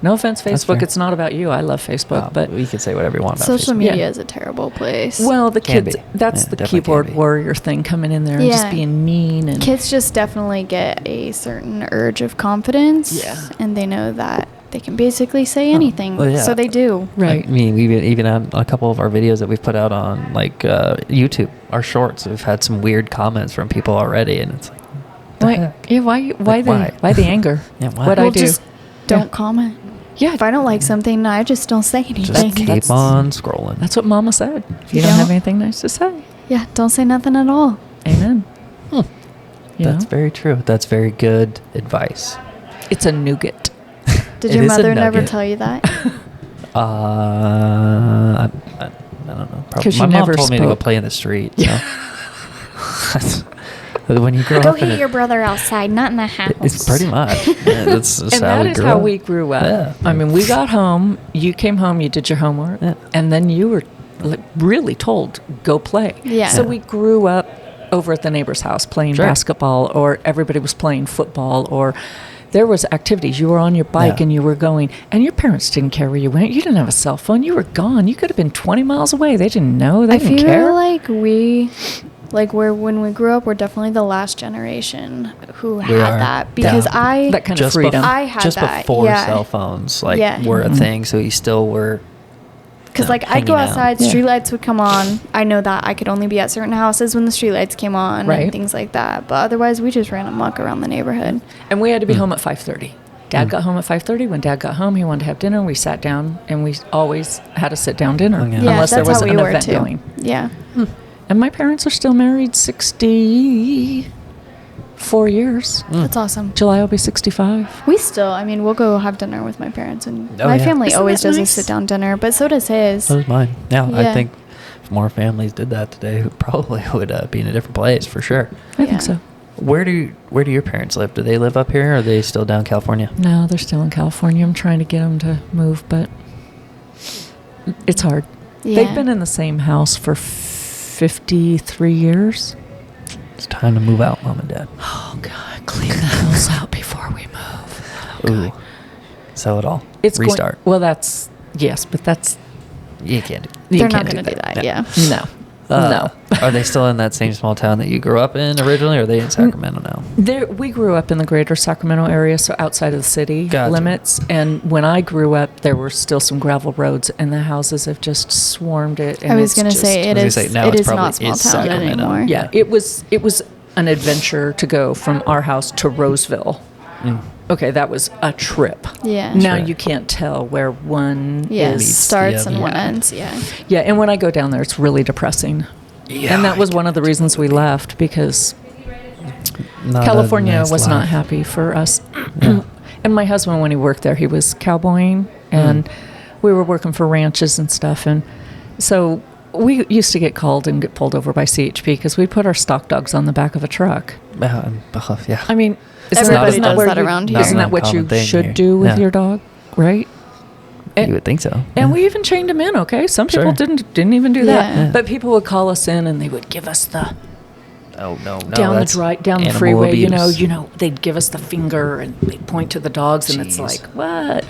No offense, That's Facebook. fair. It's not about you. I love Facebook, but we can say whatever you want about Social Facebook. media Yeah. is a terrible place. well, the Can kids. be. That's Yeah, the definitely keyboard can be. warrior thing coming in there and just Yeah. being mean and Kids just definitely get a certain urge of confidence. Yeah. And they know that they can basically say anything. Well, yeah. So they do. right. I mean, we've even had a couple of our videos that we've put out on like YouTube, our shorts. We've had some weird comments from people already, and it's like, the Why? heck? Yeah. Why the anger? Yeah, why? What Well, I do? just don't Yeah. comment. Yeah. If I don't like something, I just don't say Just anything. keep on scrolling. That's what Mama said. If you Yeah. don't have anything nice to say, Yeah, don't say nothing at all. amen. Hmm. You That's know? very true. That's very good advice. It's a nougat. Did It your is a mother never nugget. tell you that? I don't know. 'Cause My you mom never told me to go spoke. play in the street. So. When you grow Go up in hit your brother outside, not in the house. it's pretty much. Yeah, that's And how that we is grew how up. we grew up. Yeah. I mean, we got home, you came home, you did your homework, Yeah. and then you were really told, go play. Yeah. So Yeah. we grew up over at the neighbor's house playing Sure. basketball, or everybody was playing football, or there was activities. You were on your bike Yeah. and you were going, and your parents didn't care where you went. You didn't have a cell phone. You were gone. You could have been 20 miles away. They didn't know. They I didn't feel care. like when we grew up, we're definitely the last generation who We had are. that because Yeah. that kind of Just freedom. I had just that, before yeah. cell phones were a Mhm. thing, so you still were. Because like I'd go hanging out. outside, Yeah. streetlights would come on. I know that I could only be at certain houses when the streetlights came on Right. and things like that. But otherwise, we just ran amok around the neighborhood. And we had to be home at 5:30. Dad got home at 5:30. When Dad got home, he wanted to have dinner. We sat down, and we always had a sit-down dinner, Oh, yeah. Yeah, unless there that's was how an we were event too. going. Yeah. And my parents are still married 64 years. That's awesome. July will be 65. We still, I mean, we'll go have dinner with my parents, and Oh, my yeah. family Isn't always that does nice? a sit-down dinner, but so does his. So was mine. Yeah, I Yeah. think if more families did that today, it probably would be in a different place for sure. I Yeah. think so. Where do your parents live? Do they live up here, or are they still down California? No, they're still in California. I'm trying to get them to move, but it's hard. Yeah. They've been in the same house for 53 years. It's time to move out, Mom and Dad. Oh, God. Clean the house out before we move. Oh, Ooh, God. sell it all. It's going- Restart. well, that's, yes, but that's, You can't do. you They're not can't going to do that, No. yeah. No. No. No. Are they still in that same small town that you grew up in originally, or are they in Sacramento now? We grew up in the greater Sacramento area, so outside of the city Gotcha. limits. And when I grew up, there were still some gravel roads, and the houses have just swarmed it. And I was it's going to just- say it I was is. gonna say, now It it's is not probably- small it's town Sacramento. anymore. Yeah, it was an adventure to go from our house to Roseville. Mm. Okay, that was a trip. Yeah. Now Sure. you can't tell where one Yeah, is. starts and other. one Yeah. ends. Yeah. Yeah, and when I go down there, it's really depressing. Yeah, And that was I one of the reasons we left, because Not a California nice was not life. happy for us. Yeah. And my husband, when he worked there, he was cowboying, and we were working for ranches and stuff. And so we used to get called and get pulled over by CHP because we'd put our stock dogs on the back of a truck. Yeah. I mean, Everybody isn't does where that you- around here. Isn't Not that an what you uncommon thing should here. do with Yeah. your dog, right? You would think so. And Yeah. we even chained him in. Okay, some people Sure. didn't even do that. Yeah. But people would call us in and they would give us the Oh no, down that's the animal freeway. abuse. You know, they'd give us the finger and they'd point to the dogs, and it's Jeez. like, what?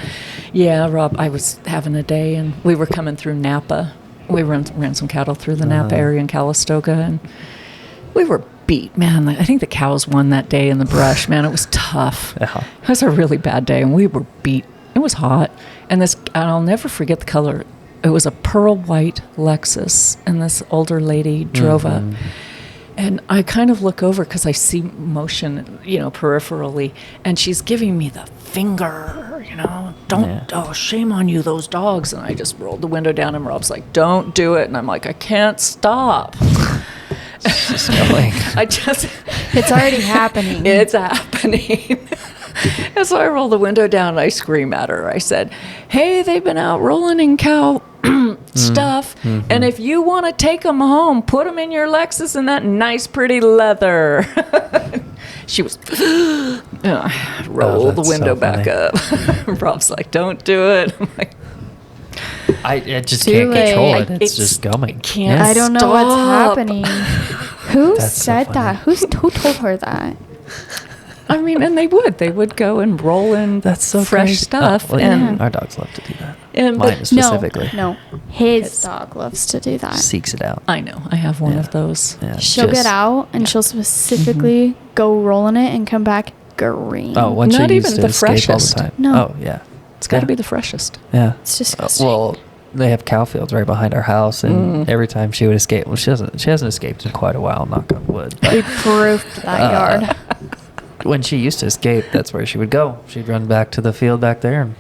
Yeah, Rob, I was having a day, and we were coming through Napa. We ran some cattle through the Napa area in Calistoga, and we were beat, man. I think the cows won that day in the brush, man. It was tough. Yeah. It was a really bad day, and we were beat. It was hot, and I'll never forget the color. It was a pearl white Lexus, and this older lady drove up. And I kind of look over because I see motion, peripherally, and she's giving me the finger, there, don't, shame on you, those dogs. And I just rolled the window down, and Rob's like, don't do it. And I'm like, I can't stop. It's just going. It's already happening. It's happening. And so I roll the window down and I scream at her. I said, hey, they've been out rolling in cow stuff. Mm-hmm. And if you want to take them home, put them in your Lexus in that nice, pretty leather. She was, roll the that's window so back funny. up. Rob's like, don't do it. I'm like, I just Too can't late. control it. It's It's- just going. can't I don't know what's Stop. happening. Who That's so said funny. that? Who told her that? I mean, and they would go and roll in That's so fresh crazy. stuff. Oh, well, yeah, and our dogs love to do that. And- Mine but- specifically No, his dog loves to do that. seeks it out. I know, I have one Yeah. of those. Yeah, She'll just- get out and she'll specifically go roll in it and come back green. Oh, once Not you're used even to the escape all the freshest. time. No. Oh, yeah. It's got to Yeah. be the freshest. Yeah. It's disgusting. Well, they have cow fields right behind our house, and every time she would escape, well, she hasn't escaped in quite a while, knock on wood. But we proofed that yard. when she used to escape, that's where she would go. She'd run back to the field back there and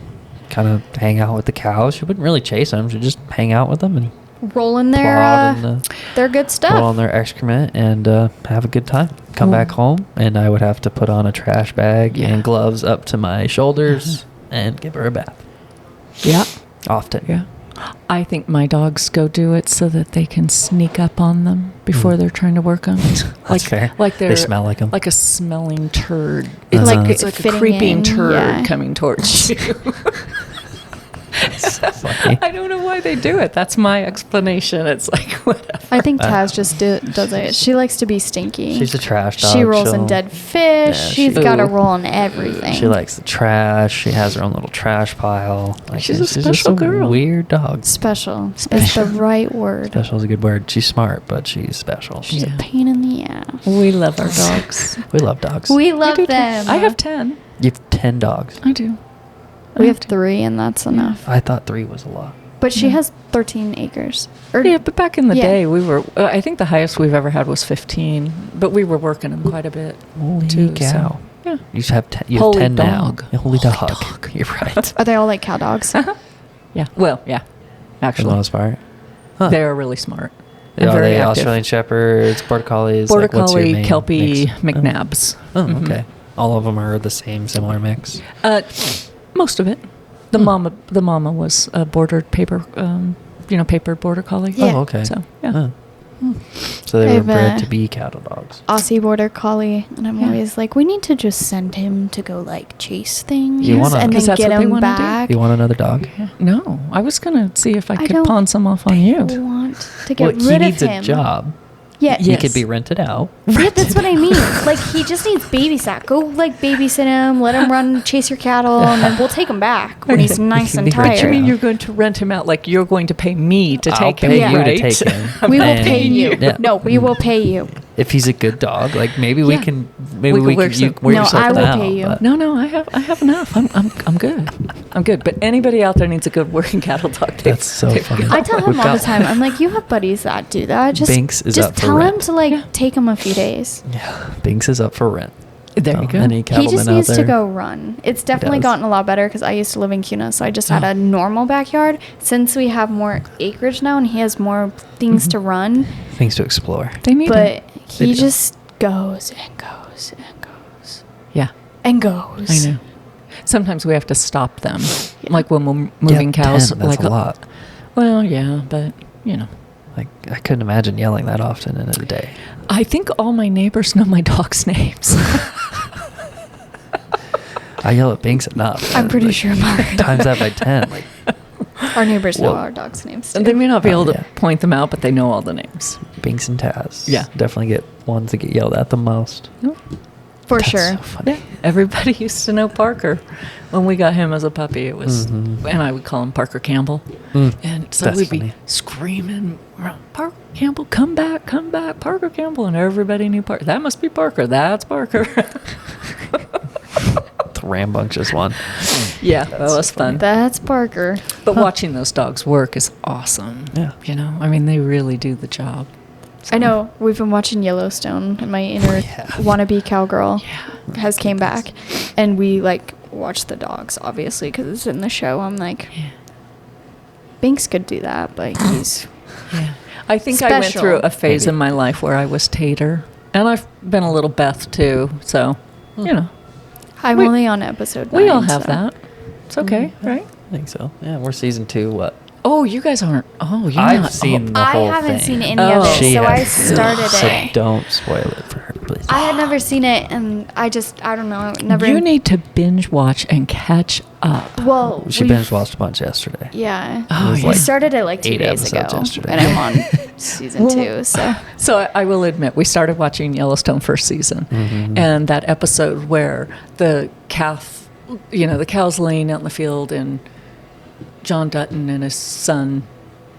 kind of hang out with the cows. She wouldn't really chase them. She'd just hang out with them and Rolling plod in their the, their good roll stuff. on their excrement and have a good time. Come back home, and I would have to put on a trash bag Yeah. and gloves up to my shoulders and give her a bath. Yeah. Often. Yeah. I think my dogs go do it so that they can sneak up on them before they're trying to work them. That's fair. Like They they're smell like 'em. like a smelling turd. It's like It's like a fitting creeping in, turd yeah. coming towards you. So funny. I don't know why they do it. That's my explanation. It's like whatever. I think Taz just does it. She likes to be stinky. She's a trash dog. She rolls in She'll- dead fish. Yeah, She's she- got to Ooh. roll in everything. She likes the trash. She has her own little trash pile. Like, She's a just special girl. Weird dog. special. Is the right word. Special is a good word. She's smart, but she's special. She's Yeah. a pain in the ass. We love our dogs. We love dogs. We love do too. them. I have 10. You have 10 dogs. I do. We have 3, and that's enough. I thought 3 was a lot. But she has 13 acres. Or Yeah, but back in the Yeah. day, we were. I think the highest we've ever had was 15, but we were working them quite a bit. Holy too, cow. so, yeah. You have 10, you Holy have 10 dog. now. Yeah, Holy Holy dog. dog. You're right. Are they all like cow dogs? Yeah. Well, yeah. For the Actually, most part. Huh. they're really smart. And Are very they active. Australian Shepherds, Border Collies? Border like, what's your Collie, main Kelpie, mix? McNabs. Oh, Mhm. okay. All of them are the same, similar mix. Most of it. The mama was a bordered paper, papered Border Collie. Yeah. Oh, okay. So yeah. Huh. So they I were have bred a- to be cattle dogs. Aussie Border Collie. And I'm Yeah. always like, we need to just send him to go like chase things You wanna- and 'Cause then that's get what they him wanna do. back. You want another dog? No, I was gonna see if I I could don't pawn some off on you. want to get Well, he rid needs of a him. job. Yeah, He Yes. could be rented out. yeah, that's what I mean. Like he just needs babysat. Go like babysit him, let him run, chase your cattle, and then we'll take him back when he's Okay. nice He and can be rented But you mean out. tired. you're going to rent him out like you're going to pay me to I'll take him? pay you right? to take him. We will And- pay you. Yeah. No, we will pay you. If he's a good dog, like maybe we Yeah. can, maybe We we could work can, you some- work No, yourself I will out, pay you. but- No, I have enough. I'm good. I'm good. But anybody out there needs a good working cattle dog. That's so funny. I tell him We've all got- the time. I'm like, you have buddies that do that. Just Binks is just up for tell him rent. to like take him a few days. Yeah, Binks is up for rent. There you Oh, go. Any He cattlemen just out needs to there? go run. It's definitely does. gotten a lot better because I used to live in Cuna, so I just had Oh. a normal backyard. Since we have more acreage now and he has more things to run, Things to explore. They need but it. They he do. just goes and goes and goes Yeah, and goes. I know. Sometimes we have to stop them, Yeah. like when we're moving Yeah, cows. 10, that's like a lot. Well, yeah, but Like I couldn't imagine yelling that often in a day. I think all my neighbors know my dogs' names. I yell at Binks enough. I'm pretty Like, sure Mark. times that by 10. Like Our neighbors know Well- our dogs' names. And Too. they may not be Oh, able to yeah. point them out, but they know all the names. Binks and Taz. Yeah. Definitely get ones that get yelled at the most. For That's sure. so funny. Yeah, everybody used to know Parker when we got him as a puppy. It was, Mhm. and I would call him Parker Campbell. Mm. And so That's we'd funny. be screaming, Parker Campbell, come back, Parker Campbell. And everybody knew Parker. That must be Parker. That's Parker. The rambunctious one. Yeah, that That's was so funny. fun. That's Parker. But watching those dogs work is awesome. Yeah. I mean, they really do the job. I know. We've been watching Yellowstone, and my inner Yeah. wannabe cowgirl has came back, and we like watch the dogs, obviously, because it's in the show. I'm like, Binks could do that, but he's I think I went special. through a phase Maybe. in my life where I was Tater, and I've been a little Beth too. So, you know, I'm We- only on episode 9. we all have so- that. It's okay, right? I think so. Yeah, we're season 2. What? Oh, you guys aren't. Oh, you're I've not. seen the I whole haven't thing. seen any Oh. of it, She so I has. started So it. don't spoil it for her, please. I had never seen it, and I don't know, never. You need to binge watch and catch up. Well, She we've- binge watched a bunch yesterday. Yeah. Oh, It was yeah. We like started it like 2 8 days ago, episodes yesterday. and I'm on season 2. So So I will admit, we started watching Yellowstone first season, and that episode where the calf, the cow's laying out in the field, and John Dutton and his son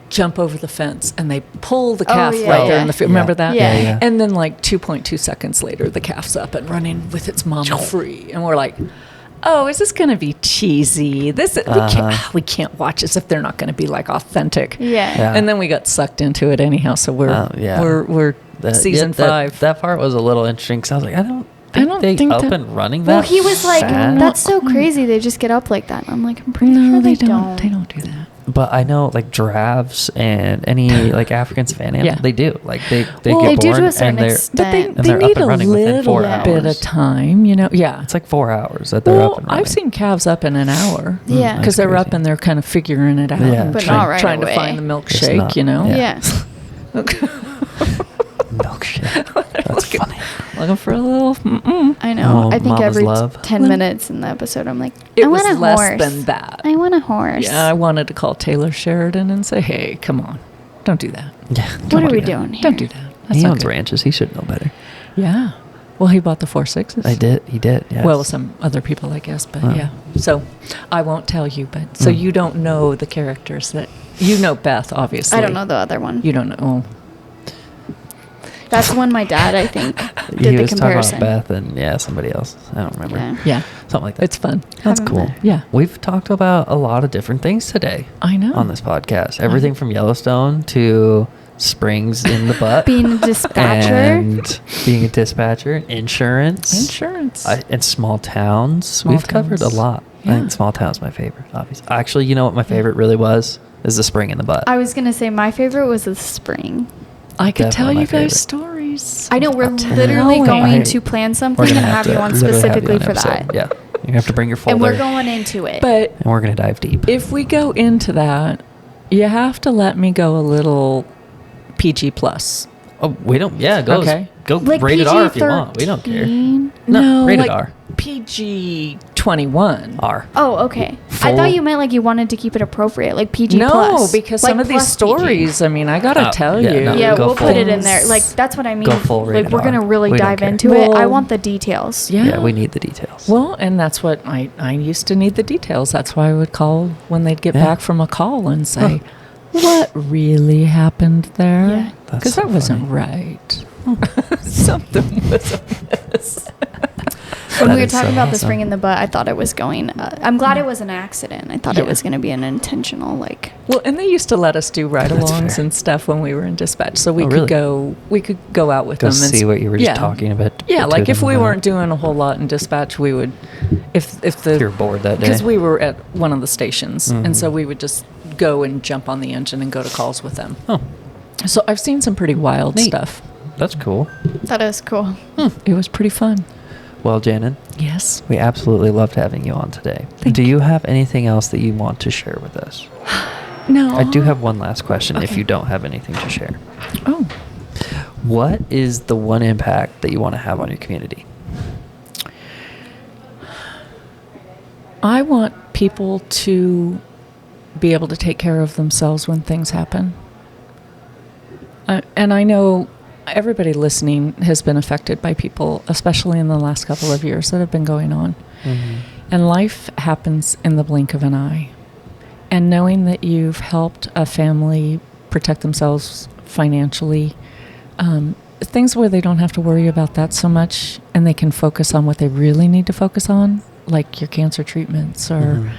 jump over the fence, and they pull the calf yeah, right there yeah. in the field. Yeah. Remember that? Yeah. Yeah. And then, like 2.2 seconds later, the calf's up and running with its mama free, and we're like, "Oh, is this going to be cheesy? We can't watch this if they're not going to be like authentic." yeah. Yeah. And then we got sucked into it anyhow. So we're season 5. That part was a little interesting because I was like, I don't don't they think up that- and running Well, that he was like, fast? "That's so crazy. They just get up like that." And I'm like, "I'm pretty No, sure they they don't. They don't do that. But I know like giraffes and any like African savannah animals, Yeah. they do. Like they Well, get They do born to a certain and they're extent. But they And they're up need and a running within little 4 bit hours. of time, Yeah. it's like 4 hours that they're Well, up and running. I've seen calves up in an hour. Yeah. Because they're up crazy. and they're kind of figuring it out. Yeah. and But trying, not right trying away. to find the Just milkshake, not- Yeah. Milkshake. That's funny. Looking for a little. I know. Oh, I think mama's every love. 10 minutes in the episode, I'm like, It I was want a less horse. than that. I want a horse. Yeah, I wanted to call Taylor Sheridan and say, "Hey, come on, don't do that. Yeah. What are we doing here? Don't do that. That's He not owns good." ranches. He should know better. Yeah. Well, he bought the 4.6s. I did. He did. Yes. Well, some other people, I guess, but Oh. yeah. So I won't tell you, but so you don't know the characters that you know. Beth, obviously. I don't know the other one. You don't know. That's the one my dad, I think, he did the was comparison. talking about Beth and somebody else. I don't remember. Yeah. Yeah, Something like that. it's fun. That's Haven't cool. met. Yeah. We've talked about a lot of different things today I know. on this podcast. Everything from Yellowstone to springs in the butt. Being a dispatcher. And being a dispatcher, insurance. Insurance. And small towns. Small We've covered a towns. lot. I Yeah. think small towns my favorite, obviously. Actually, you know what my favorite really was? Is the spring in the butt. I was going to say my favorite was the spring. I could tell Definitely my you guys favorite. stories. I know we're I'm telling literally you. going I- to plan We're something gonna and have you to on literally have specifically you on for episode. that. Yeah. You have to bring your folder. And we're going into it. But And we're going to dive deep. if we go into that, you have to let me go a little PG plus. Oh, we don't. Yeah, go. Okay. Go like rated R if you want. We don't care. PG-13? No, rated like R. PG 21. R. Oh, okay. I Full- thought you meant like you wanted to keep it appropriate, like PG No, plus. because Like some of these plus PG. stories, I mean, I gotta Oh, tell yeah, you. no. Yeah, Go we'll full. put it in there. Like that's what I mean. Go full like rated we're R. gonna really We don't dive care. into it. I Well- want the details. Yeah. Yeah, we need the details. Well, and that's what I used to need the details. That's why I would call when they'd get Yeah. back from a call and say, "What really happened Yeah. there?" That's Because so that wasn't funny. right. Something was amiss. When That we were is talking so about the awesome. spring in the butt, I thought it was going. I'm glad it was an accident. I thought Yeah. it was going to be an intentional, like. Well, and they used to let us do That's ride-alongs fair. and stuff when we were in dispatch, so we Oh, could really? go. We could go out with Go them and see what you were just talking about. Yeah, to like if them we about. weren't doing a whole lot in dispatch, we would, if the If you're bored that day. because we were at one of the stations, Mhm. and so we would just go and jump on the engine and go to calls with them. Oh, So I've seen some pretty wild Neat. stuff. that's cool. That is cool. It was pretty fun. Well, Janin, Yes. we absolutely loved having you on today. Thank Do you have anything else that you want to share with us? No. I do have one last question if Okay. you don't have anything to share. Oh. What is the one impact that you want to have on your community? I want people to be able to take care of themselves when things happen. And I know everybody listening has been affected by people, especially in the last couple of years that have been going on. And life happens in the blink of an eye. And knowing that you've helped a family protect themselves financially, things where they don't have to worry about that so much and they can focus on what they really need to focus on, like your cancer treatments or,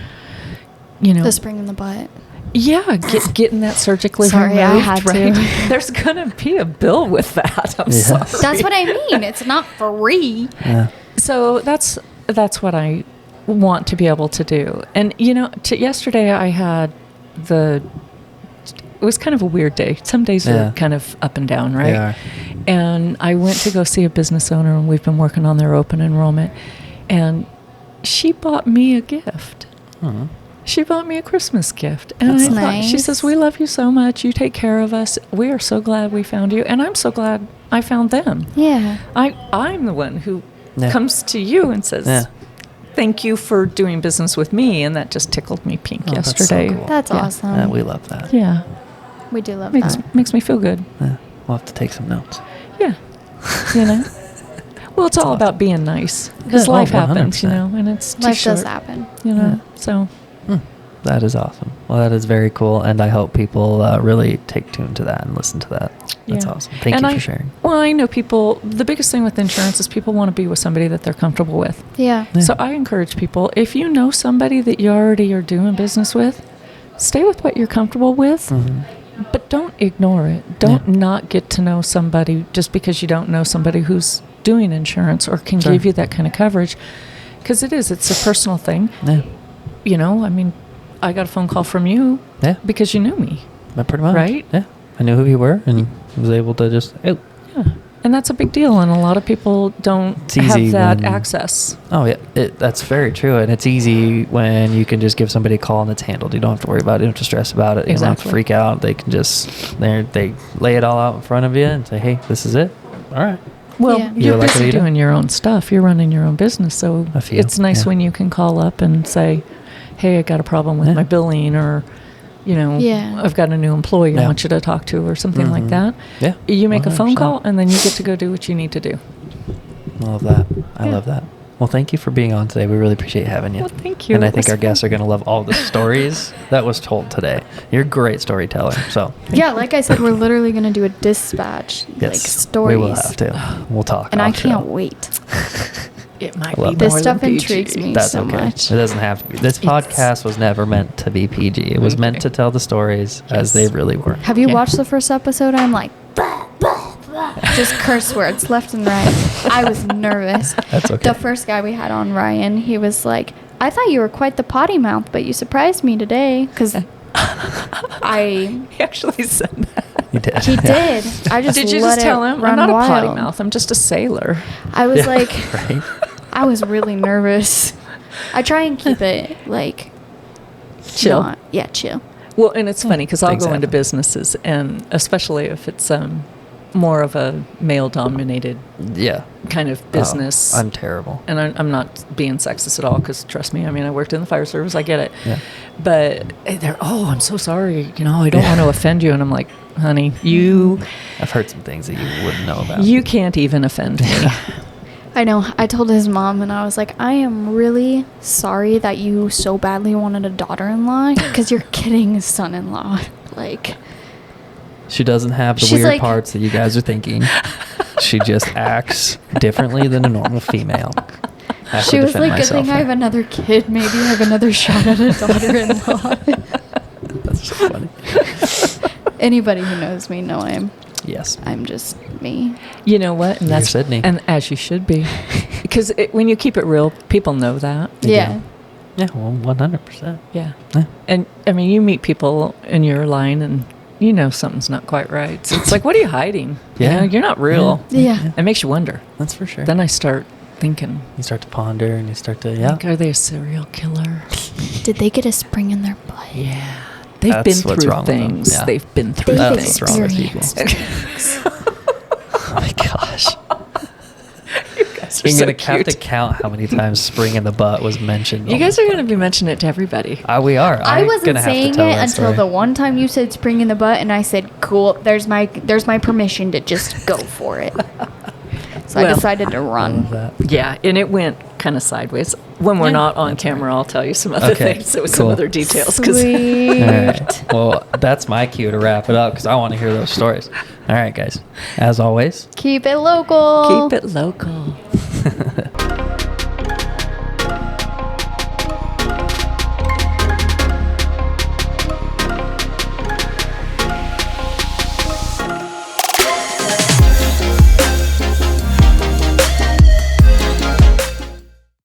you know. The spring in the butt. Yeah, getting that surgically Sorry, I removed, had to. right? There's going to be a bill with that. I'm Yes. sorry. That's what I mean. It's not free. Yeah. So that's what I want to be able to do. And, yesterday I had it was kind of a weird day. Some days are kind of up and down, right? They are. And I went to go see a business owner, and we've been working on their open enrollment. And she bought me a gift. Mhm. She bought me a Christmas gift. And That's she nice. says, we love you so much. You take care of us. We are so glad we found you. And I'm so glad I found them. Yeah. I'm the one who Yeah. comes to you and says, Yeah. thank you for doing business with me. And that just tickled me pink Oh, that's so yesterday. cool. That's Yeah. awesome. We love that. Yeah. We do love Makes, that. makes me feel good. Yeah. We'll have to take some notes. Yeah. Well, it's all awesome. about being nice. Because Yeah, life 100%. happens, and it's too Life short, does happen. So, That is awesome. Well, that is very cool, and I hope people really take tune to that and listen to that. That's yeah. awesome. Thank And you for sharing. Well, I know people, the biggest thing with insurance is people want to be with somebody that they're comfortable with. Yeah. Yeah. So I encourage people, if you know somebody that you already are doing business with, stay with what you're comfortable with, but don't ignore it. Don't not get to know somebody just because you don't know somebody who's doing insurance or can Sure. give you that kind of coverage. Because it's a personal thing. Yeah. I mean, I got a phone call from you Yeah. because you knew me. But pretty much. Right? Yeah. I knew who you were and was able to just, Yeah. And that's a big deal. And a lot of people don't It's easy have that when- access. oh, yeah. That's very true. And it's easy when you can just give somebody a call and it's handled. You don't have to worry about it. You don't have to stress about it. You don't have to Exactly. freak out. They can just, they lay it all out in front of you and say, hey, this is it. All right. Well, Yeah. you're You like busy Rita? doing your own stuff. You're running your own business. So A few, it's nice yeah. when you can call up and say, hey, I got a problem with Yeah. my billing, or, Yeah. I've got a new employee I Yeah. want you to talk to, or something like Mhm. that. Yeah. You make a phone 100%. call, and then you get to go do what you need to do. I love that. I Yeah. love that. Well, thank you for being on today. We really appreciate having you. Well, thank you. And I It think was our guests fun. are going to love all the stories that was told today. You're a great storyteller. So, Yeah, like I said, we're literally going to do a dispatch, yes, like stories. we will have to. We'll talk. And I off show. can't wait. It might I love be that. This more stuff than intrigues PG. me. That's so okay. much. It doesn't have to be. This podcast was never meant to be PG. It was meant to tell the stories as they Yes. really were. Have you Yeah. watched the first episode? I'm like, blah, blah, blah. Just curse words left and right. I was nervous. That's okay. The first guy we had on, Ryan, he was like, I thought you were quite the potty mouth, but you surprised me today. Because He actually said that. You did. he did. I just Did you let just it tell him? run I'm not wild. a potty mouth. I'm just a sailor. I was Yeah, like, right? I was really nervous. I try and keep it like Chill. Yeah, chill. Well, and it's funny because I'll Things go into happen. businesses, and especially if it's more of a male-dominated Yeah. kind of business. Oh, I'm terrible. And I'm not being sexist at all, because trust me, I mean, I worked in the fire service. I get it. Yeah. But they're, oh, I'm so sorry. I don't want to offend you. And I'm like, honey, I've heard some things that you wouldn't know about. you can't even offend me. I know. I told his mom, and I was like, I am really sorry that you so badly wanted a daughter-in-law, because you're kidding his son-in-law. Like, She doesn't have the She's weird like- parts that you guys are thinking. She just acts differently than a normal female. I have she to was defend like, good thing myself I have there. another kid. Maybe I have another shot at a daughter-in-law. That's so funny. Anybody who knows me know Yes. I'm just me. You know what? And You're that's Sydney. And as you should be. Because when you keep it real, people know that. Yeah. Yeah, well, 100%. Yeah. Yeah. And I mean, you meet people in your line, and something's not quite right. So it's like, what are you hiding? Yeah. You're not real. Yeah. It makes you wonder. That's for sure. Then I start thinking, You start to ponder and you start to, like, are they a serial killer? Did they get a spring in their butt? Yeah. They've That's been what's through wrong with them. things. Yeah. They've been through They've That's things. what's wrong with people. experienced. Oh my gosh. You guys are You're so going to have to cute. count how many times spring in the butt was mentioned. You on guys this are going to be podcast. mentioning it to everybody. We are. I I'm wasn't gonna have to saying it tell that until story. the one time you said spring in the butt, and I said, "Cool, there's my permission to just go for it." So I Well, decided to I love run. that. Yeah, and it went kind of sideways. When we're Yeah. not on That's camera, right. I'll tell you some other Okay, things. With cool. some other details. 'Cause Sweet. All right. Well, that's my cue to wrap it up because I want to hear those stories. All right, guys. As always, Keep it local. keep it local.